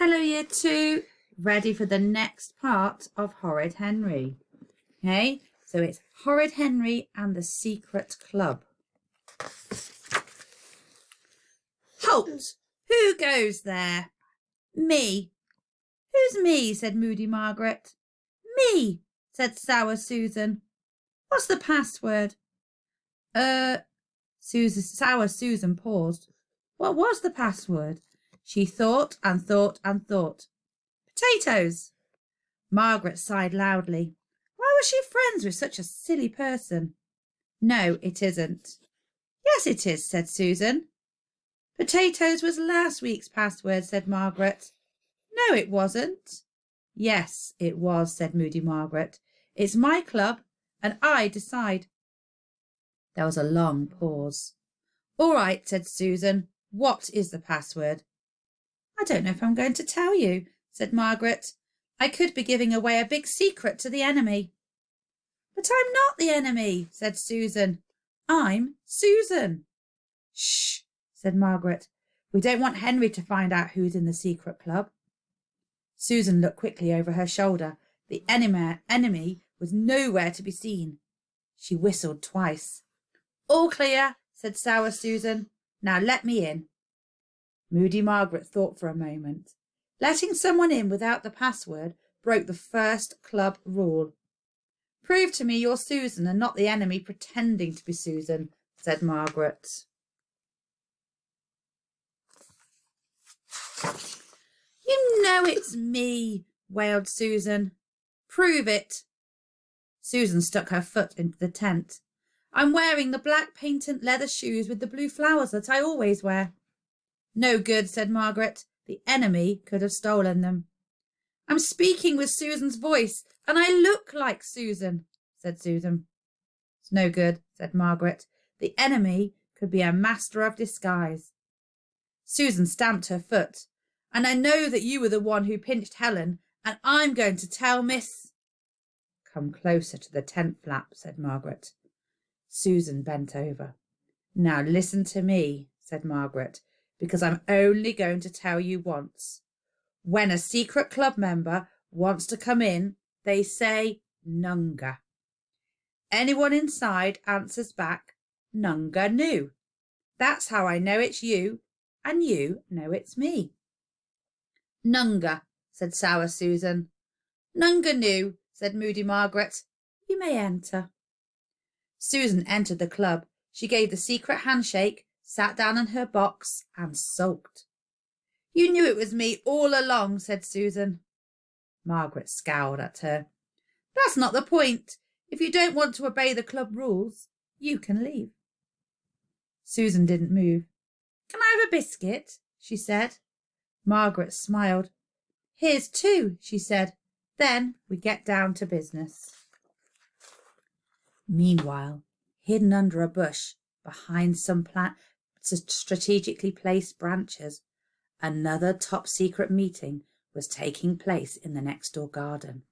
Hello Year 2, ready for the next part of Horrid Henry. Okay, so it's Horrid Henry and the Secret Club. Halt! Who goes there? Me. Who's me? Said Moody Margaret. Me, said Sour Susan. What's the password? Sour Susan paused. What was the password? She thought and thought and thought. Potatoes. Margaret sighed loudly. Why was she friends with such a silly person? No, it isn't. Yes, it is, said Susan. Potatoes was last week's password, said Margaret. No, it wasn't. Yes, it was, said Moody Margaret. It's my club, and I decide. There was a long pause. All right, said Susan. What is the password? I don't know if I'm going to tell you, said Margaret. I could be giving away a big secret to the enemy. But I'm not the enemy, said Susan. I'm Susan. Shh, said Margaret. We don't want Henry to find out who's in the secret club. Susan looked quickly over her shoulder. The enemy was nowhere to be seen. She whistled twice. All clear, said Sour Susan. Now let me in. Moody Margaret thought for a moment. Letting someone in without the password broke the first club rule. Prove to me you're Susan and not the enemy pretending to be Susan, said Margaret. You know it's me, wailed Susan. Prove it. Susan stuck her foot into the tent. I'm wearing the black patent leather shoes with the blue flowers that I always wear. No good, said Margaret. The enemy could have stolen them. I'm speaking with Susan's voice, and I look like Susan, said Susan. It's no good, said Margaret. The enemy could be a master of disguise. Susan stamped her foot. And I know that you were the one who pinched Helen, and I'm going to tell Miss... Come closer to the tent flap, said Margaret. Susan bent over. Now listen to me, said Margaret, because I'm only going to tell you once. When a secret club member wants to come in, they say Nunga. Anyone inside answers back, Nunga knew. That's how I know it's you, and you know it's me. Nunga, said Sour Susan. Nunga knew, said Moody Margaret. You may enter. Susan entered the club. She gave the secret handshake, sat down in her box, and sulked. You knew it was me all along, said Susan. Margaret scowled at her. That's not the point. If you don't want to obey the club rules, you can leave. Susan didn't move. Can I have a biscuit? She said. Margaret smiled. Here's two, she said. Then we get down to business. Meanwhile, hidden under a bush, behind some strategically placed branches, another top-secret meeting was taking place in the next-door garden.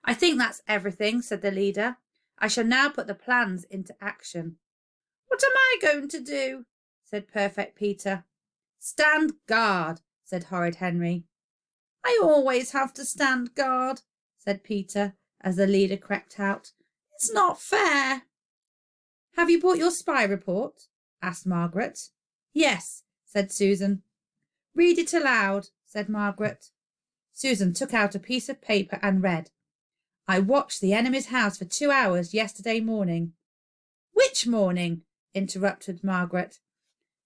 I think that's everything, said the leader. I shall now put the plans into action. What am I going to do? Said Perfect Peter. Stand guard, said Horrid Henry. I always have to stand guard, said Peter, as the leader crept out. It's not fair. Have you brought your spy report? Asked Margaret. Yes, said Susan. Read it aloud, said Margaret. Susan took out a piece of paper and read. I watched the enemy's house for 2 hours yesterday morning. Which morning? Interrupted Margaret.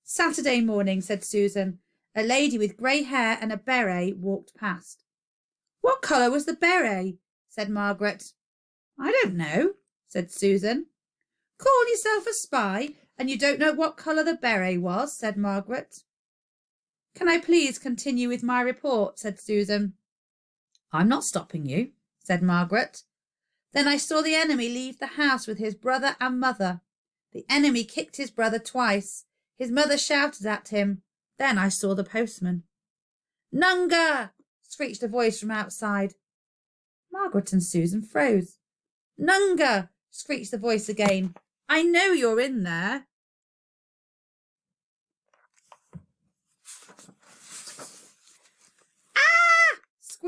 Saturday morning, said Susan. A lady with grey hair and a beret walked past. What colour was the beret? Said Margaret. I don't know, said Susan. Call yourself a spy, and you don't know what colour the beret was, said Margaret. Can I please continue with my report, said Susan. I'm not stopping you, said Margaret. Then I saw the enemy leave the house with his brother and mother. The enemy kicked his brother twice. His mother shouted at him. Then I saw the postman. Nunga! Screeched a voice from outside. Margaret and Susan froze. Nunga! Screeched the voice again. I know you're in there.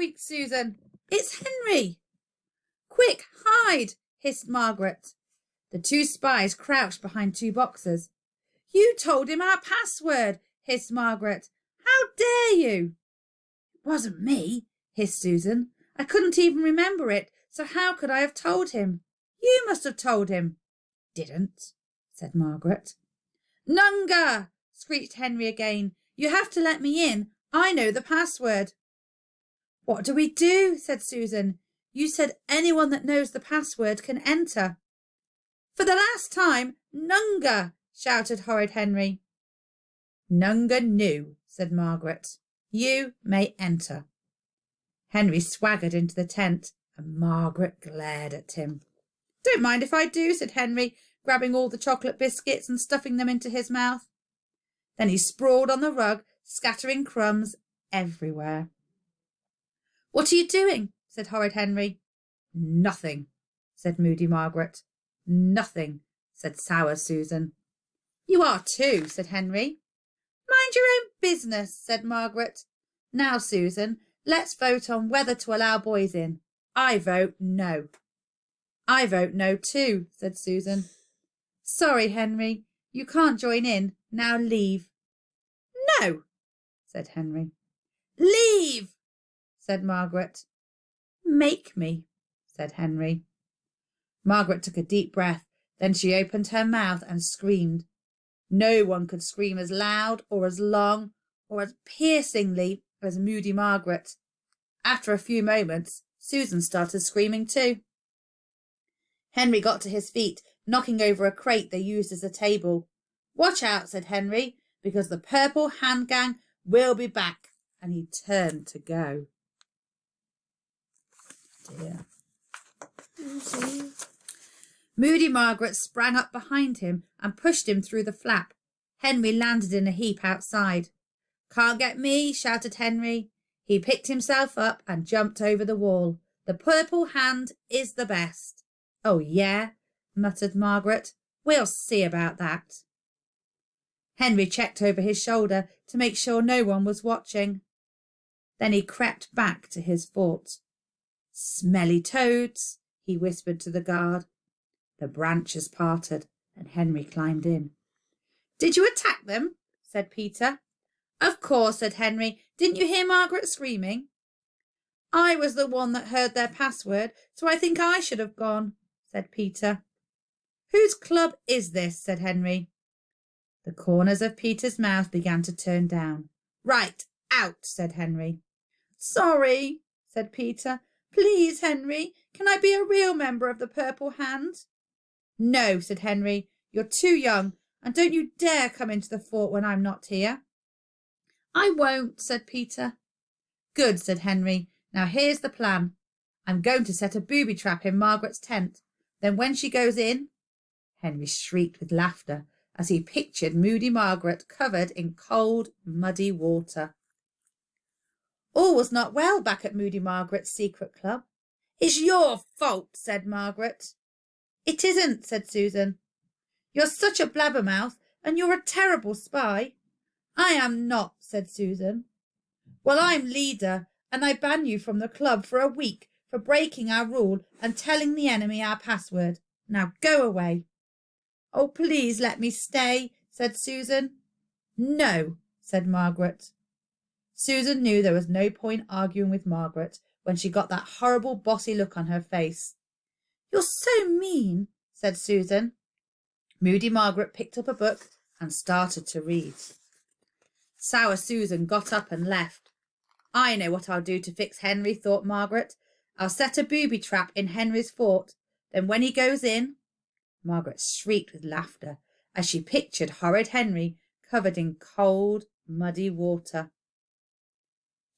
squeaked Susan. It's Henry. Quick, hide, hissed Margaret. The two spies crouched behind two boxes. You told him our password, hissed Margaret. How dare you? It wasn't me, hissed Susan. I couldn't even remember it, so how could I have told him? You must have told him. Didn't, said Margaret. Nunga, screeched Henry again. You have to let me in. I know the password. What do we do? Said Susan. You said anyone that knows the password can enter. For the last time, Nunga, shouted Horrid Henry. Nunga knew, said Margaret. You may enter. Henry swaggered into the tent, and Margaret glared at him. Don't mind if I do, said Henry, grabbing all the chocolate biscuits and stuffing them into his mouth. Then he sprawled on the rug, scattering crumbs everywhere. What are you doing? Said Horrid Henry. Nothing, said Moody Margaret. Nothing, said Sour Susan. You are too, said Henry. Mind your own business, said Margaret. Now, Susan, let's vote on whether to allow boys in. I vote no. I vote no too, said Susan. Sorry, Henry, you can't join in. Now leave. No, said Henry. Leave, said Margaret. Make me, said Henry. Margaret took a deep breath. Then she opened her mouth and screamed. No one could scream as loud or as long or as piercingly as Moody Margaret. After a few moments, Susan started screaming too. Henry got to his feet, knocking over a crate they used as a table. Watch out, said Henry, because the Purple Hand Gang will be back. And he turned to go. Dear. Moody Margaret sprang up behind him and pushed him through the flap. Henry landed in a heap outside. Can't get me, shouted Henry. He picked himself up and jumped over the wall. The Purple Hand is the best. Oh, yeah, muttered Margaret. We'll see about that. Henry checked over his shoulder to make sure no one was watching. Then he crept back to his fort. Smelly toads, he whispered to the guard. The branches parted and Henry climbed in. Did you attack them? Said Peter. Of course, said Henry. Didn't you hear Margaret screaming? I was the one that heard their password, so I think I should have gone, said Peter. Whose club is this? Said Henry. The corners of Peter's mouth began to turn down. Right, out, said Henry. Sorry, said Peter. Please, Henry, can I be a real member of the Purple Hand? No, said Henry. You're too young, and don't you dare come into the fort when I'm not here. I won't, said Peter. Good, said Henry. Now here's the plan. I'm going to set a booby trap in Margaret's tent. Then when she goes in... Henry shrieked with laughter as he pictured Moody Margaret covered in cold, muddy water. All was not well back at Moody Margaret's secret club. It's your fault, said Margaret. It isn't, said Susan. You're such a blabbermouth, and you're a terrible spy. I am not, said Susan. Well, I'm leader, and I ban you from the club for a week for breaking our rule and telling the enemy our password. Now go away. Oh, please let me stay, said Susan. No, said Margaret. Susan knew there was no point arguing with Margaret when she got that horrible bossy look on her face. You're so mean, said Susan. Moody Margaret picked up a book and started to read. Sour Susan got up and left. I know what I'll do to fix Henry, thought Margaret. I'll set a booby trap in Henry's fort. Then when he goes in... Margaret shrieked with laughter as she pictured Horrid Henry covered in cold, muddy water.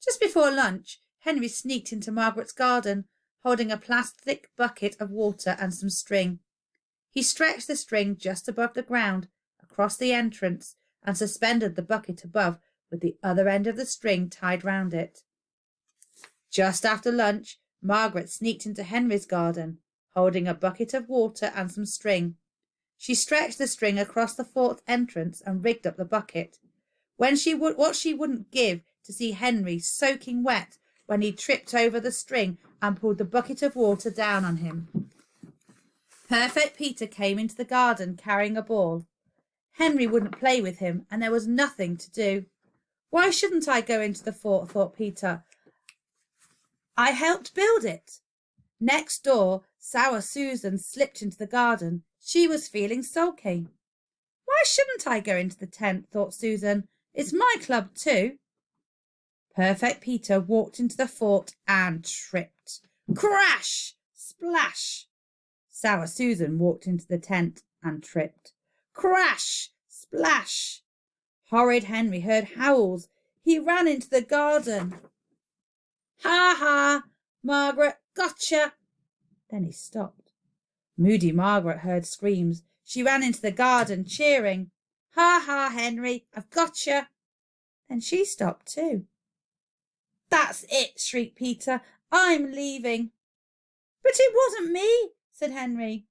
Just before lunch, Henry sneaked into Margaret's garden, holding a plastic bucket of water and some string. He stretched the string just above the ground, across the entrance, and suspended the bucket above with the other end of the string tied round it. Just after lunch, Margaret sneaked into Henry's garden, holding a bucket of water and some string. She stretched the string across the fort's entrance and rigged up the bucket. What she wouldn't give to see Henry soaking wet when he tripped over the string and pulled the bucket of water down on him. Perfect Peter came into the garden carrying a ball. Henry wouldn't play with him, and there was nothing to do. Why shouldn't I go into the fort, thought Peter. I helped build it. Next door, Sour Susan slipped into the garden. She was feeling sulky. Why shouldn't I go into the tent, thought Susan. It's my club too. Perfect Peter walked into the fort and tripped. Crash! Splash! Sour Susan walked into the tent and tripped. Crash! Splash! Horrid Henry heard howls. He ran into the garden. Ha ha! Margaret, gotcha! Then he stopped. Moody Margaret heard screams. She ran into the garden, cheering. Ha ha, Henry, I've gotcha! Then she stopped too. That's it, shrieked Peter. I'm leaving. But it wasn't me, said Henry.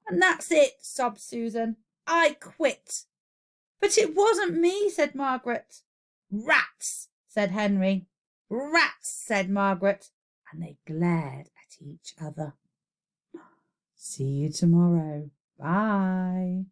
And that's it, sobbed Susan. I quit. But it wasn't me, said Margaret. Rats, said Henry. Rats, said Margaret, and they glared at each other. See you tomorrow. Bye.